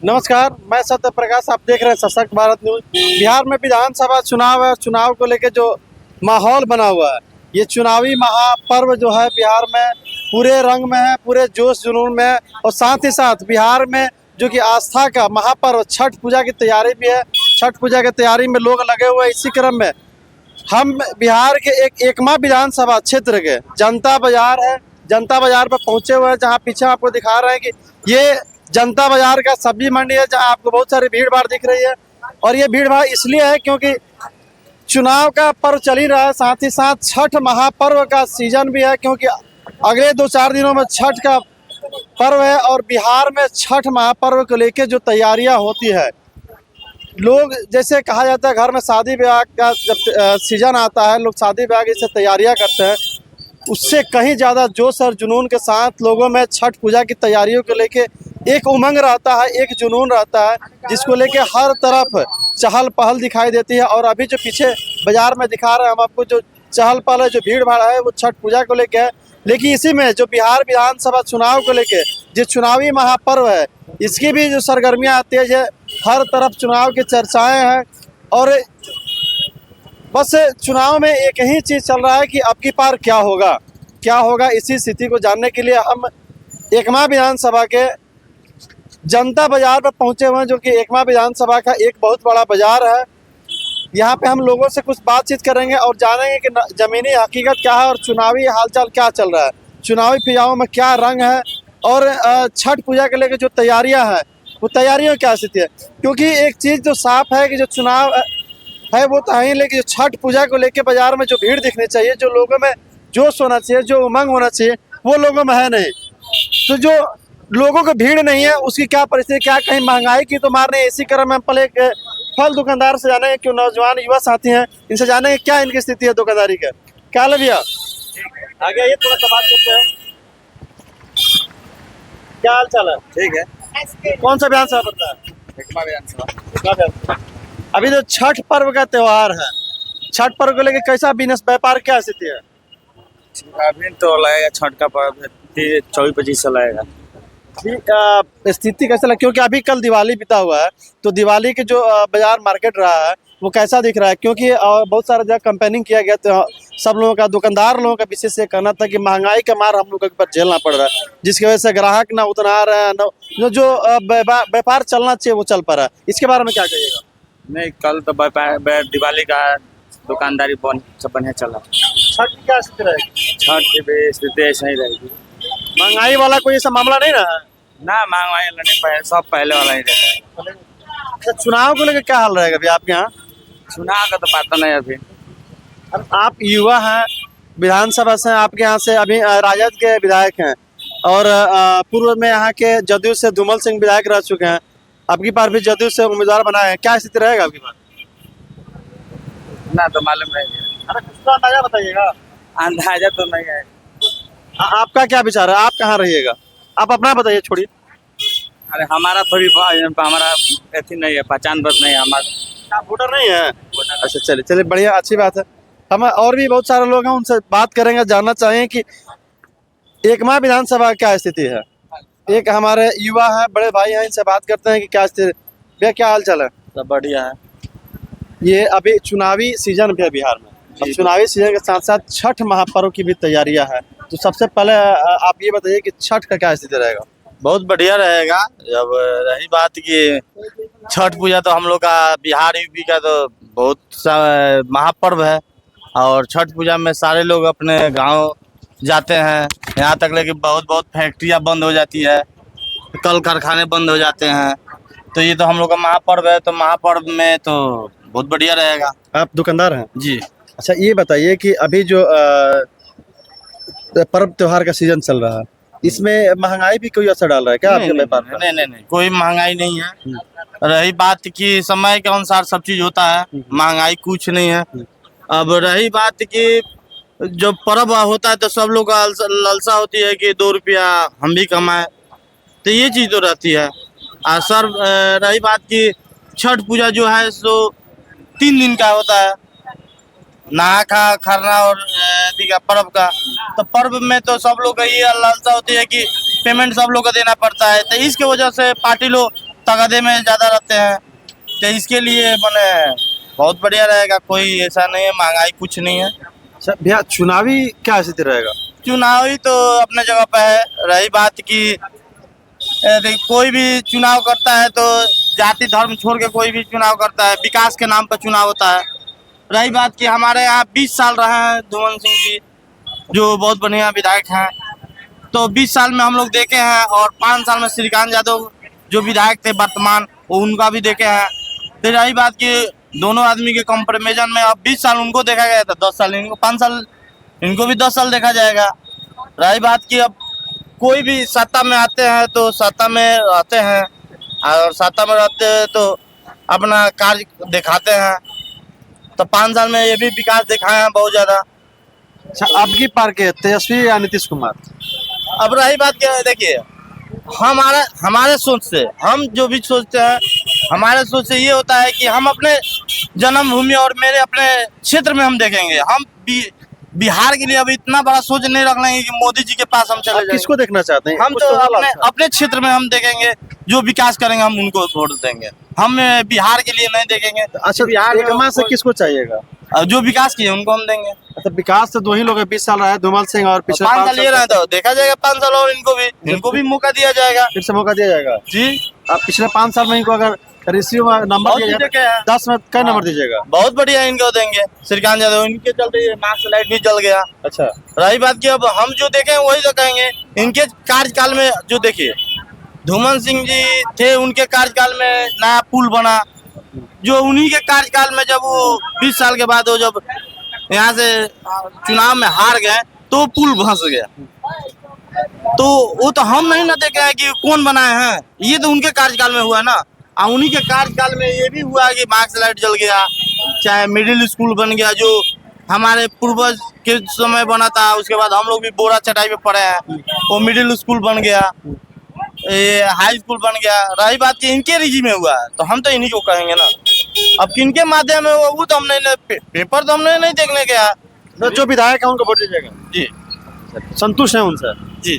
नमस्कार, मैं सत्य प्रकाश। आप देख रहे हैं सशक्त भारत न्यूज। बिहार में विधानसभा चुनाव है। चुनाव को लेकर जो माहौल बना हुआ है, ये चुनावी महापर्व जो है बिहार में पूरे रंग में है, पूरे जोश जुनून में है। और साथ ही साथ बिहार में जो कि आस्था का महापर्व छठ पूजा की तैयारी भी है। छठ पूजा की तैयारी में लोग लगे हुए हैं। इसी क्रम में हम बिहार के एकमा विधानसभा क्षेत्र के जनता बाजार है, जनता बाजार पर पहुंचे हुए हैं, जहां पीछे आपको दिखा रहे हैं कि ये जनता बाजार का सब्जी मंडी है, जहां आपको बहुत सारी भीड़ भाड़ दिख रही है। और ये भीड़ भाड़ इसलिए है क्योंकि चुनाव का पर्व चल ही रहा है, साथ ही साथ छठ महापर्व का सीजन भी है, क्योंकि अगले 2-4 दिनों में छठ का पर्व है। और बिहार में छठ महापर्व को लेकर जो तैयारियां होती है, लोग जैसे कहा जाता है घर में शादी ब्याह का जब सीजन आता है, लोग शादी ब्याह की जैसे तैयारियां करते हैं, उससे कहीं ज़्यादा जोश और जुनून के साथ लोगों में छठ पूजा की तैयारियों को लेके एक उमंग रहता है, एक जुनून रहता है, जिसको लेके हर तरफ चहल पहल दिखाई देती है। और अभी जो पीछे बाजार में दिखा रहे हैं हम आपको, जो चहल पहल है, जो भीड़ भाड़ है, वो छठ पूजा को लेके है। लेकिन इसी में जो बिहार विधानसभा चुनाव को लेके जो चुनावी महापर्व है, इसकी भी जो सरगर्मियाँ तेज है, हर तरफ चुनाव की चर्चाएँ हैं। और बस चुनाव में एक ही चीज़ चल रहा है कि अब की बार क्या होगा। इसी स्थिति को जानने के लिए हम एकमा विधानसभा के जनता बाजार पर पहुंचे हुए हैं, जो कि एकमा विधानसभा का एक बहुत बड़ा बाजार है। यहाँ पे हम लोगों से कुछ बातचीत करेंगे और जानेंगे कि ज़मीनी हकीकत क्या है और चुनावी हालचाल क्या चल रहा है, चुनावी फिजाओं में क्या रंग है, और छठ पूजा के लेकर जो तैयारियाँ हैं, वो तैयारियों क्या स्थिति है। क्योंकि एक चीज़ जो साफ है कि जो चुनाव है वो तो है, लेकिन छठ पूजा को लेके बाजार में जो भीड़ दिखनी चाहिए, जो लोगों में जोश होना चाहिए, जो उमंग होना चाहिए, वो लोगों में है नहीं। तो जो लोगों को भीड़ नहीं है, उसकी क्या परिस्थिति, क्या कहीं महंगाई की तो मार नहीं। इसी क्रम में हम पहले एक फल दुकानदार से जानेंगे, क्यों नौजवान युवा साथी हैं, इनसे जानेंगे क्या इनकी स्थिति है दुकानदारी का। क्या हाल है भैया? आगे आइए, थोड़ा सा बात करते हैं। क्या हाल चाल है? ठीक है। कौन सा विधानसभा पड़ता है? एकमा विधानसभा। अभी जो छठ पर्व का त्योहार है, छठ पर्व को लेकर कैसा बिजनेस व्यापार क्या स्थिति है? अभी तो लगेगा छठ का पर्व 24-25 से लगेगा। स्थिति कैसा लगा, क्योंकि अभी कल दिवाली बीता हुआ है, तो दिवाली के जो बाजार मार्केट रहा है वो कैसा दिख रहा है? क्योंकि बहुत सारा जगह कैंपेनिंग किया गया, तो सब लोगों का, दुकानदार लोगों का विशेष ये कहना था कि महंगाई का मार हम लोगों के ऊपर झेलना पड़ रहा है, जिसकी वजह से ग्राहक ना उतना आ रहा है, न जो व्यापार चलना चाहिए वो चल पा रहा है। इसके बारे में क्या कहिएगा? नहीं, कल तो दिवाली का दुकानदारी सब बढ़िया चला। छठ की क्या स्थिति रहेगी? छठ की भी स्थिति ऐसा ही रहेगी। महंगाई वाला कोई ऐसा मामला नहीं रहा है? ना, महंगाई नहीं, सब पहले वाला ही रहता है। अच्छा, चुनाव को लेकर क्या हाल रहेगा अभी आपके यहाँ? चुनाव का तो पता नहीं अभी। आप युवा हैं, विधानसभा से आपके यहाँ से अभी राजद के विधायक हैं, और पूर्व में यहाँ के जदयू से धूमल सिंह विधायक रह चुके हैं, आपकी बार भी जदयू से उम्मीदवार बनाए हैं, क्या स्थिति रहेगा आपकी बार? ना तो मालूम नहीं है। अरे कुछ तो अंदाजा बताइएगा। अंदाजा तो नहीं है। आपका क्या विचार है, आप कहाँ रहिएगा? आप अपना बताइए, छोड़िए। अरे हमारा हमारा ऐसी नहीं है, पहचान बस नहीं है हमारा। आप वोटर नहीं है? अच्छा, चलिए चलिए, बढ़िया, अच्छी बात है। हम और भी बहुत सारे लोग हैं, उनसे बात करेंगे, जानना चाहेंगे कि एकमा विधानसभा क्या स्थिति है। एक हमारे युवा हैं, बड़े भाई हैं, इनसे बात करते हैं कि क्या स्थिति। भैया क्या हाल चाल है? सब बढ़िया है। ये अभी चुनावी सीजन भी है बिहार में, अब चुनावी सीजन के साथ साथ छठ महापर्व की भी तैयारियां हैं, तो सबसे पहले आप ये बताइए कि छठ का क्या स्थिति रहेगा? बहुत बढ़िया रहेगा। जब रही बात कि छठ पूजा तो हम लोग का बिहार यूपी का तो बहुत महापर्व है, और छठ पूजा में सारे लोग अपने गांव जाते हैं। यहाँ तक लेकिन बहुत फैक्ट्रियाँ बंद हो जाती है, कल कारखाने बंद हो जाते हैं, तो ये तो हम लोग का महापर्व है, तो महापर्व में तो बहुत बढ़िया रहेगा। आप दुकानदार हैं जी। अच्छा, ये बताइए कि अभी जो पर्व त्योहार का सीजन चल रहा है, इसमें महंगाई भी कोई असर डाल रहा है क्या आपके व्यापार पर? नहीं, कोई महंगाई नहीं है। रही बात कि समय के अनुसार सब चीज होता है, महंगाई कुछ नहीं है। अब रही बात कि जो पर्व होता है तो सब लोग का लालसा होती है कि 2 रुपया हम भी कमाए, तो ये चीज तो रहती है। और सर रही बात कि छठ पूजा जो है सो 3 दिन का होता है, नहा खा खरना और पर्व का। तो पर्व में तो सब लोग का ये लालसा होती है कि पेमेंट सब लोग को देना पड़ता है, तो इसके वजह से पार्टी लोग तगादे में ज्यादा रहते हैं, तो इसके लिए मैंने बहुत बढ़िया रहेगा। कोई ऐसा नहीं है, महंगाई कुछ नहीं है। अच्छा भैया, चुनावी क्या स्थिति रहेगा? चुनावी तो अपने जगह पे है। रही बात की कोई भी चुनाव करता है तो जाति धर्म छोड़ के कोई भी चुनाव करता है, विकास के नाम पर चुनाव होता है। रही बात की हमारे यहाँ 20 साल रहे हैं धूमन सिंह जी, जो बहुत बढ़िया विधायक हैं, तो 20 साल में हम लोग देखे हैं, और 5 साल में श्रीकांत यादव जो विधायक थे वर्तमान, वो उनका भी देखे हैं। फिर रही बात की दोनों आदमी के कंपेरिजन में अब 20 साल उनको देखा गया था, 10 साल इनको, 5 साल इनको भी 10 साल देखा जाएगा। रही बात की अब कोई भी सत्ता में आते हैं तो सत्ता में रहते हैं, और सत्ता में रहते हैं तो अपना कार्य दिखाते हैं। तो 5 साल में ये भी विकास दिखाए हैं बहुत ज्यादा। अच्छा, आपकी पार के तेजस्वी या नीतीश कुमार? अब रही बात क्या है, देखिए हमारे सोच से हम जो भी सोचते हैं, हमारे सोच से ये होता है कि हम अपने जन्मभूमि और मेरे अपने क्षेत्र में हम देखेंगे। हम बिहार के लिए अभी इतना बड़ा सोच नहीं रख लेंगे कि मोदी जी के पास हम चले आप जाएंगे। किसको देखना चाहते हैं? हम कुछ तो बोला अपने अच्छा। अपने क्षेत्र में हम देखेंगे, जो विकास करेंगे हम उनको वोट देंगे। हम बिहार के लिए नहीं देखेंगे। अच्छा, बिहार में एकमा से किसको चाहिएगा? जो विकास किए उनको हम देंगे। अच्छा, विकास तो 2 ही लोग हैं, 20 साल रहे हैं, धूमल सिंह, और पिछले 5 साल ये रहे तो देखा जाएगा, 5 साल और इनको भी मौका दिया जाएगा। फिर से मौका दिया जाएगा जी, आप पिछले 5 साल में इनको अगर रिसीव नंबर बहुत दिया देखे जाए हैं। 10 में कई नंबर दीजिएगा? बहुत बढ़िया इनको देंगे। श्रीकांत यादव इनके चलते ये मार्क्स लाइट भी जल गया। अच्छा, रही बात की अब हम जो देखें वही तो कहेंगे। इनके कार्यकाल में जो देखिए धूमन सिंह जी थे, उनके कार्यकाल में नया पुल बना, जो उन्हीं के कार्यकाल में जब वो 20 साल के बाद वो जब यहाँ से चुनाव में हार गए तो पुल धंस गया। तो वो तो हम नहीं ना देखे हैं कि कौन बनाए हैं, ये तो उनके कार्यकाल में हुआ ना। और उन्हीं के कार्यकाल में ये भी हुआ कि मार्क्स लाइट जल गया, चाहे मिडिल स्कूल बन गया जो हमारे पूर्वज के समय बना था, उसके बाद हम लोग भी बोरा चटाई पे पड़े हैं, वो मिडिल स्कूल बन गया, ये हाई स्कूल बन गया। रही बात की इनके रिजी में हुआ है तो हम तो इन्हीं को कहेंगे ना। अब किनके माध्यम में वो तो हमने पेपर तो हमने नहीं देखने गया। तो जो विधायक है उनको वोट दीजिएगा? जी संतुष्ट है उनसे? जी।